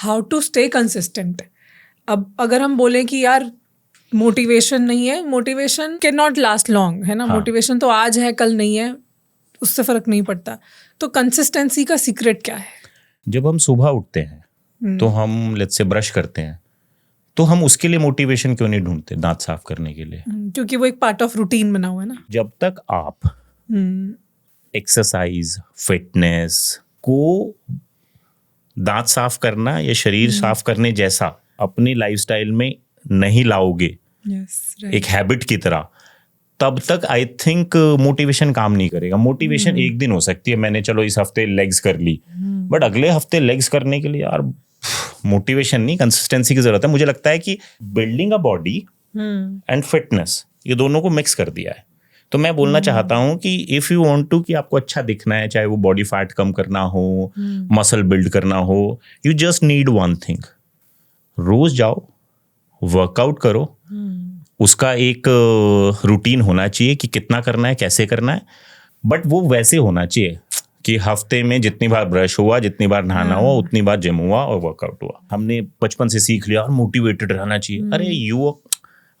How to stay consistent. अब अगर हम बोलें कि यार मोटिवेशन नहीं है, motivation can not last long, है ना। हाँ. मोटिवेशन तो आज है कल नहीं है, उससे फर्क नहीं पड़ता। तो कंसिस्टेंसी का सीक्रेट क्या है? जब हम सुबह उठते हैं तो हम लेट्स से ब्रश करते हैं, तो हम उसके लिए मोटिवेशन क्यों नहीं ढूंढते दांत साफ करने के लिए? क्योंकि वो एक पार्ट ऑफ रूटीन बना हुआ है ना। जब तक आप एक्सरसाइज, फिटनेस को दांत साफ करना या शरीर साफ करने जैसा अपनी लाइफस्टाइल में नहीं लाओगे एक हैबिट की तरह, तब तक आई थिंक मोटिवेशन काम नहीं करेगा। मोटिवेशन एक दिन हो सकती है, मैंने चलो इस हफ्ते लेग्स कर ली, बट अगले हफ्ते लेग्स करने के लिए यार मोटिवेशन नहीं, कंसिस्टेंसी की जरूरत है। मुझे लगता है कि building a body and fitness, ये दोनों को मिक्स कर दिया है। तो मैं बोलना चाहता हूं कि इफ यू वांट टू कि आपको अच्छा दिखना है, चाहे वो बॉडी फैट कम करना हो, मसल बिल्ड करना हो, you just need one thing, रोज जाओ, वर्कआउट करो। उसका एक रूटीन होना चाहिए कि कितना करना है, कैसे करना है, बट वो वैसे होना चाहिए कि हफ्ते में जितनी बार ब्रश हुआ, जितनी बार नहाना हुआ, उतनी बार जिम हुआ और वर्कआउट हुआ। हमने बचपन से सीख लिया और मोटिवेटेड रहना चाहिए। अरे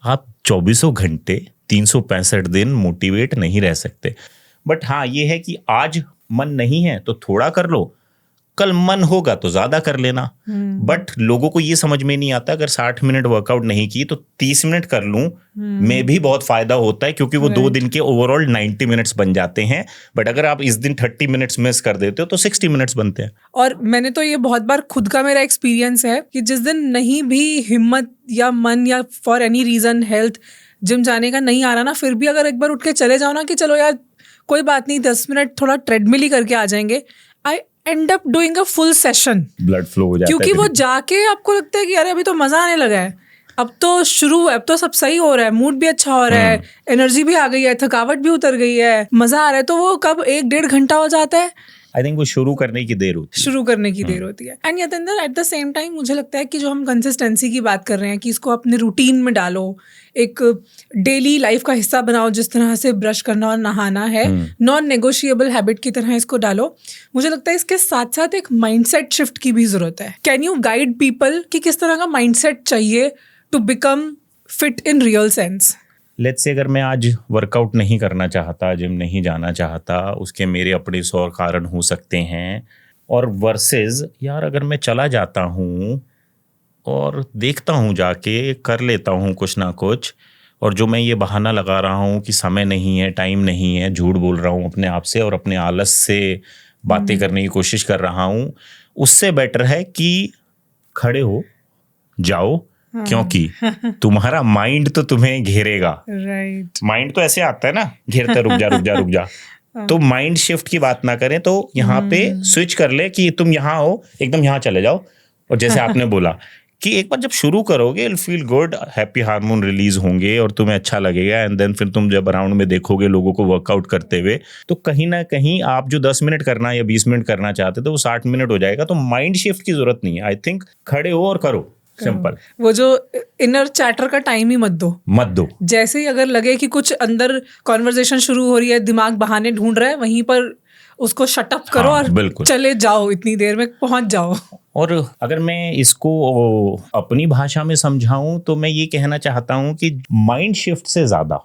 आप 24 घंटे 365 दिन मोटिवेट नहीं रह सकते। बट हाँ, ये है कि आज मन नहीं है तो थोड़ा कर लो, कल मन होगा तो ज्यादा कर लेना। बट लोगों को ये समझ में नहीं आता, अगर 60 मिनट वर्कआउट नहीं की तो 30 मिनट कर लूं में भी बहुत फायदा होता है, क्योंकि वो 2 दिन के ओवरऑल 90 मिनट्स बन जाते हैं। बट अगर आप इस दिन 30 मिनट्स मिस कर देते हो तो 60 मिनट्स बनते हैं। और मैंने तो ये बहुत बार खुद का मेरा एक्सपीरियंस है कि जिस दिन नहीं भी हिम्मत या मन या for any reason health gym जाने का नहीं आ रहा ना, फिर भी अगर एक बार उठ के चले जाओ ना कि चलो यार कोई बात नहीं, 10 मिनट थोड़ा ट्रेडमिल ही करके आ जाएंगे, I end up doing a full session. Blood flow हो जाता है, क्योंकि वो जाके आपको लगता है कि अरे अभी तो मजा आने लगा है, अब तो शुरू है, अब तो सब सही हो रहा है, मूड भी अच्छा हो रहा है, एनर्जी भी आ गई है, थकावट भी उतर गई है, मजा आ रहा है। तो वो कब 1-1.5 घंटा हो जाता है, आई थिंक वो शुरू करने की देर होती है। And Yatinder at the same time मुझे लगता है कि जो हम कंसिस्टेंसी की बात कर रहे हैं कि इसको अपने रूटीन में डालो, एक डेली लाइफ का हिस्सा बनाओ, जिस तरह से ब्रश करना और नहाना है नॉन नेगोशिएबल हैबिट की तरह इसको डालो। मुझे लगता है इसके साथ साथ एक माइंडसेट शिफ्ट की भी जरूरत है। कैन यू गाइड पीपल कि किस तरह का माइंडसेट चाहिए to become fit in real sense? Let's say अगर मैं आज वर्कआउट नहीं करना चाहता, जिम नहीं जाना चाहता, उसके मेरे अपने 100 कारण हो सकते हैं, और वर्सेस यार अगर मैं चला जाता हूँ और देखता हूँ, जाके कर लेता हूँ कुछ ना कुछ, और जो मैं ये बहाना लगा रहा हूँ कि समय नहीं है, टाइम नहीं है, झूठ बोल रहा हूँ अपने आप से और अपने आलस से बातें करने की कोशिश कर रहा हूँ, उससे बेटर है कि खड़े हो जाओ। क्योंकि तुम्हारा माइंड तो तुम्हें घेरेगा। राइट। माइंड तो ऐसे आता है ना, घेरता, रुक जा रुक जा रुक जा। तो माइंड शिफ्ट की बात ना करें, तो यहाँ पे स्विच कर ले कि तुम यहाँ हो, एकदम यहाँ चले जाओ। और जैसे आपने बोला कि एक बार जब शुरू करोगे, you'll feel good, happy hormone release होंगे और तुम्हें अच्छा लगेगा। एंड देन फिर तुम जब अराउंड में देखोगे लोगों को वर्कआउट करते हुए, तो कहीं ना कहीं आप जो 10 मिनट करना या 20 मिनट करना चाहते थे वो 60 मिनट हो जाएगा। तो माइंड शिफ्ट की जरूरत नहीं है। आई थिंक खड़े हो और करो, सिंपल। वो जो इनर चैटर का टाइम ही मत दो। जैसे ही अगर लगे कि कुछ अंदर कॉन्वर्जेशन शुरू हो रही है, दिमाग बहाने ढूंढ रहा है, वहीं पर उसको शट अप करो और चले जाओ, इतनी देर में पहुंच जाओ। और अगर मैं इसको अपनी भाषा में समझाऊं तो मैं ये कहना चाहता हूं कि माइंड शिफ्ट से ज्यादा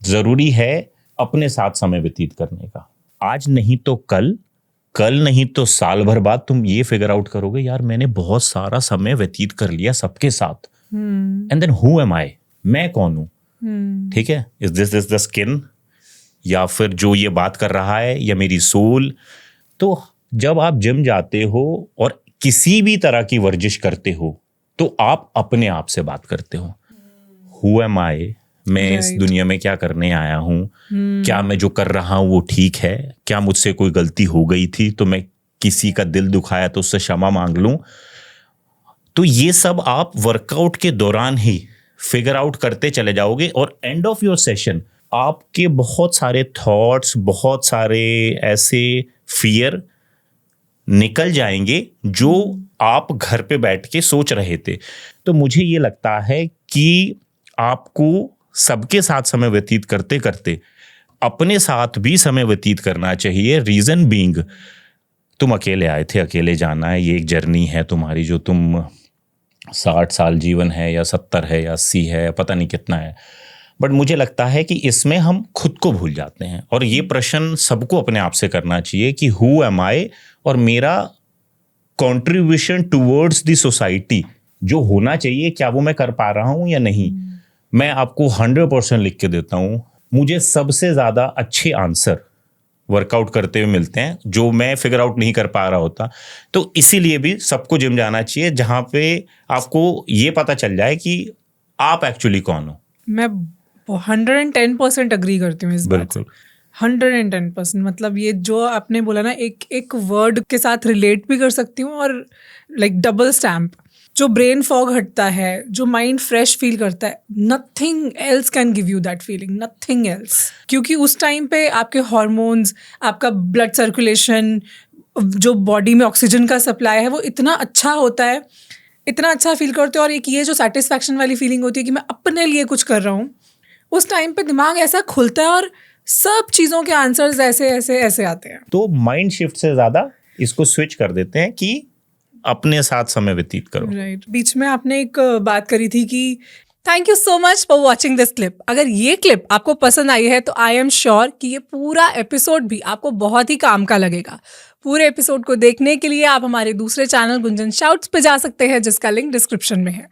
जरूरी है अपने साथ समय व्यतीत करने का। आज नहीं तो कल नहीं तो साल भर बाद तुम ये फिगर आउट करोगे, यार मैंने बहुत सारा समय व्यतीत कर लिया सबके साथ, एंड देन हु एम आई, मैं कौन हूं? ठीक है, इज दिस द स्किन, या फिर जो ये बात कर रहा है, या मेरी सोल? तो जब आप जिम जाते हो और किसी भी तरह की वर्जिश करते हो तो आप अपने आप से बात करते हो। हु एम आई, मैं इस दुनिया में क्या करने आया हूं? क्या मैं जो कर रहा हूं वो ठीक है? क्या मुझसे कोई गलती हो गई थी तो मैं किसी का दिल दुखाया तो उससे क्षमा मांग लूं? तो ये सब आप वर्कआउट के दौरान ही फिगर आउट करते चले जाओगे, और एंड ऑफ योर सेशन आपके बहुत सारे थॉट्स, बहुत सारे ऐसे फियर निकल जाएंगे जो आप घर पे बैठ के सोच रहे थे। तो मुझे ये लगता है कि आपको सबके साथ समय व्यतीत करते करते अपने साथ भी समय व्यतीत करना चाहिए। रीजन बीइंग तुम अकेले आए थे, अकेले जाना है, ये एक जर्नी है तुम्हारी, जो तुम 60 साल जीवन है या 70 है या 80 है, पता नहीं कितना है। बट मुझे लगता है कि इसमें हम खुद को भूल जाते हैं, और ये प्रश्न सबको अपने आप से करना चाहिए कि हु एम आई, और मेरा कंट्रीब्यूशन टुवर्ड्स द सोसाइटी जो होना चाहिए, क्या वो मैं कर पा रहा हूं या नहीं। मैं आपको 100% लिख के देता हूं, मुझे सबसे ज़्यादा अच्छे आंसर वर्कआउट करते हुए मिलते हैं जो मैं फिगर आउट नहीं कर पा रहा होता। तो इसीलिए भी सबको जिम जाना चाहिए, जहाँ पे आपको ये पता चल जाए कि आप एक्चुअली कौन हो। मैं 110% अग्री करती हूँ इस बात से। 110%। मतलब ये जो आपने बोला ना, एक वर्ड के साथ रिलेट भी कर सकती हूँ, और लाइक डबल स्टैम्प। जो ब्रेन फॉग हटता है, जो माइंड फ्रेश फील करता है, nothing else can give you that feeling, nothing else. क्योंकि उस टाइम पे आपके हार्मोन्स, आपका ब्लड सर्कुलेशन, जो बॉडी में ऑक्सीजन का सप्लाई है, वो इतना अच्छा होता है, इतना अच्छा फील करते हो। और एक ये जो सेटिस्फैक्शन वाली फीलिंग होती है कि मैं अपने लिए कुछ कर रहा हूँ, उस टाइम पे दिमाग ऐसा खुलता है और सब चीज़ों के आंसर्स ऐसे ऐसे ऐसे आते हैं। तो माइंड शिफ्ट से ज़्यादा इसको स्विच कर देते हैं कि अपने साथ समय व्यतीत करो। राइट। बीच में आपने एक बात करी थी कि thank you so much for watching this clip. अगर ये क्लिप आपको पसंद आई है तो आई एम श्योर कि ये पूरा एपिसोड भी आपको बहुत ही काम का लगेगा। पूरे एपिसोड को देखने के लिए आप हमारे दूसरे चैनल गुंजन शाउट्स पे जा सकते हैं, जिसका लिंक डिस्क्रिप्शन में है।